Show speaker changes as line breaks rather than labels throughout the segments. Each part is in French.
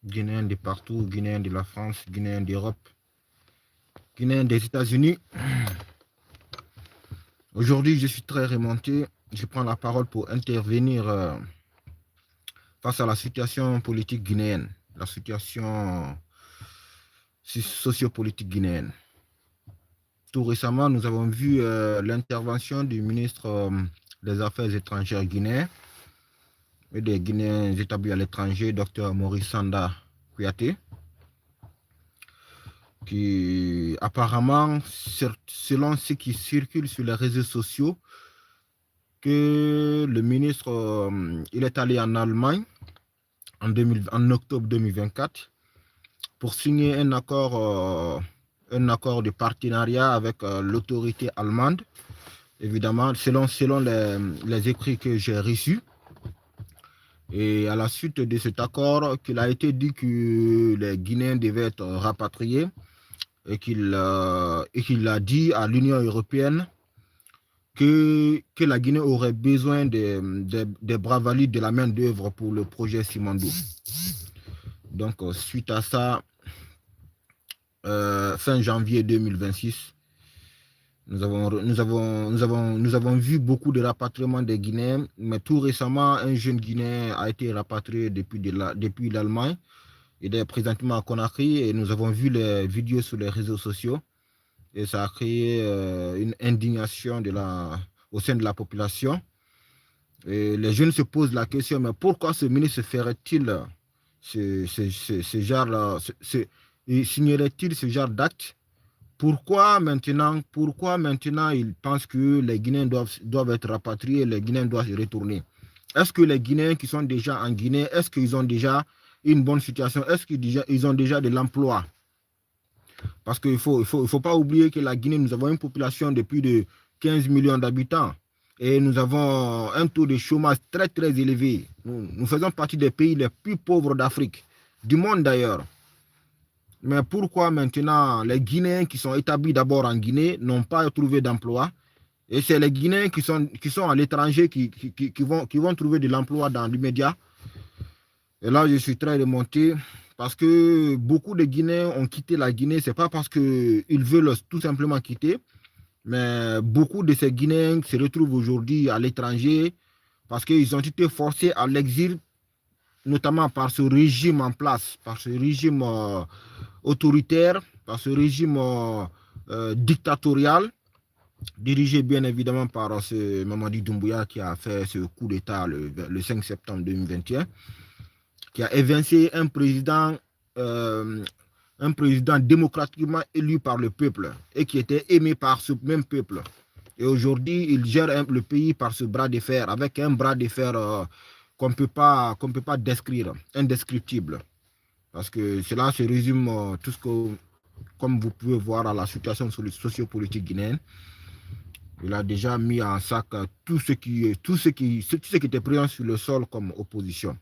Guinéens de partout, Guinéens de la France, Guinéens d'Europe, Guinéens des États-Unis. Aujourd'hui, je suis très remonté. Je prends la parole pour intervenir face à la situation politique guinéenne, la situation sociopolitique guinéenne. Tout récemment, nous avons vu l'intervention du ministre des Affaires étrangères guinéen et des Guinéens établis à l'étranger, Dr Maurice Sanda Kouyaté, qui apparemment, selon ce qui circule sur les réseaux sociaux, que le ministre il est allé en Allemagne en octobre 2024 pour signer un accord de partenariat avec l'autorité allemande, évidemment, selon les écrits que j'ai reçus. Et à la suite de cet accord, qu'il a été dit que les Guinéens devaient être rapatriés et qu'il a dit à l'Union européenne que la Guinée aurait besoin des bras valides de la main d'œuvre pour le projet Simandou. Donc, suite à ça, fin janvier 2026, nous avons vu beaucoup de rapatriements des Guinéens, mais tout récemment, un jeune Guinéen a été rapatrié depuis l'Allemagne. Il est présentement à Conakry et nous avons vu les vidéos sur les réseaux sociaux et ça a créé une indignation au sein de la population. Et les jeunes se posent la question, mais pourquoi ce ministre ferait-il signerait-il ce genre d'acte? Pourquoi maintenant ils pensent que les Guinéens doivent être rapatriés, les Guinéens doivent se retourner? Est-ce que les Guinéens qui sont déjà en Guinée, est-ce qu'ils ont déjà une bonne situation? Est-ce qu'ils ont déjà de l'emploi? Parce qu'il ne faut pas oublier que la Guinée, nous avons une population de plus de 15 millions d'habitants et nous avons un taux de chômage très très élevé. Nous faisons partie des pays les plus pauvres d'Afrique, du monde d'ailleurs. Mais pourquoi maintenant les Guinéens qui sont établis d'abord en Guinée n'ont pas trouvé d'emploi? Et c'est les Guinéens qui sont à l'étranger qui vont trouver de l'emploi dans l'immédiat. Et là, je suis très remonté parce que beaucoup de Guinéens ont quitté la Guinée. Ce n'est pas parce qu'ils veulent tout simplement quitter, mais beaucoup de ces Guinéens se retrouvent aujourd'hui à l'étranger parce qu'ils ont été forcés à l'exil, notamment par ce régime en place, par ce régime autoritaire, par ce régime dictatorial, dirigé bien évidemment par ce Mamadi Doumbouya qui a fait ce coup d'État le 5 septembre 2021, qui a évincé un président démocratiquement élu par le peuple et qui était aimé par ce même peuple. Et aujourd'hui, il gère le pays par ce bras de fer, avec un bras de fer qu'on ne peut pas décrire, indescriptible. Parce que cela se résume tout ce que, comme vous pouvez voir, à la situation sociopolitique guinéenne. Il a déjà mis en sac tout ce qui était présent sur le sol comme opposition.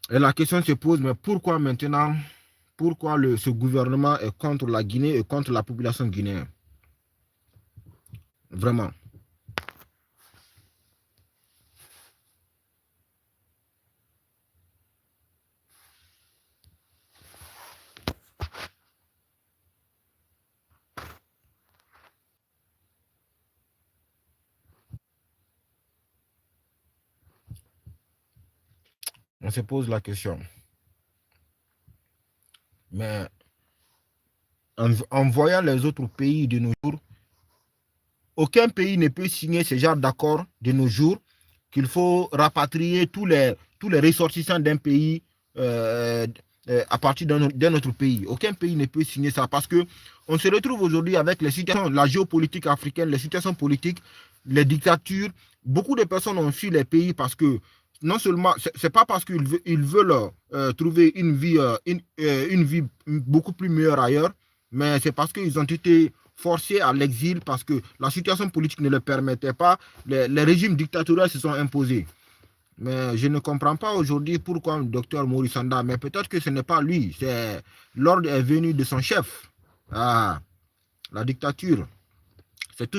Et la question se pose, mais pourquoi maintenant, pourquoi ce gouvernement est contre la Guinée et contre la population guinéenne? Vraiment. On se pose la question. Mais en voyant les autres pays de nos jours, aucun pays ne peut signer ce genre d'accord de nos jours qu'il faut rapatrier tous les ressortissants d'un pays à partir d'un autre pays. Aucun pays ne peut signer ça parce qu'on se retrouve aujourd'hui avec les situations, la géopolitique africaine, les situations politiques, les dictatures. Beaucoup de personnes ont fui les pays parce que non seulement, c'est pas parce qu'ils veulent trouver une vie beaucoup plus meilleure ailleurs, mais c'est parce qu'ils ont été forcés à l'exil parce que la situation politique ne le permettait pas. Les régimes dictatoriaux se sont imposés. Mais je ne comprends pas aujourd'hui pourquoi le docteur Maurice Sanda, mais peut-être que ce n'est pas lui, c'est l'ordre est venu de son chef. Ah, la dictature.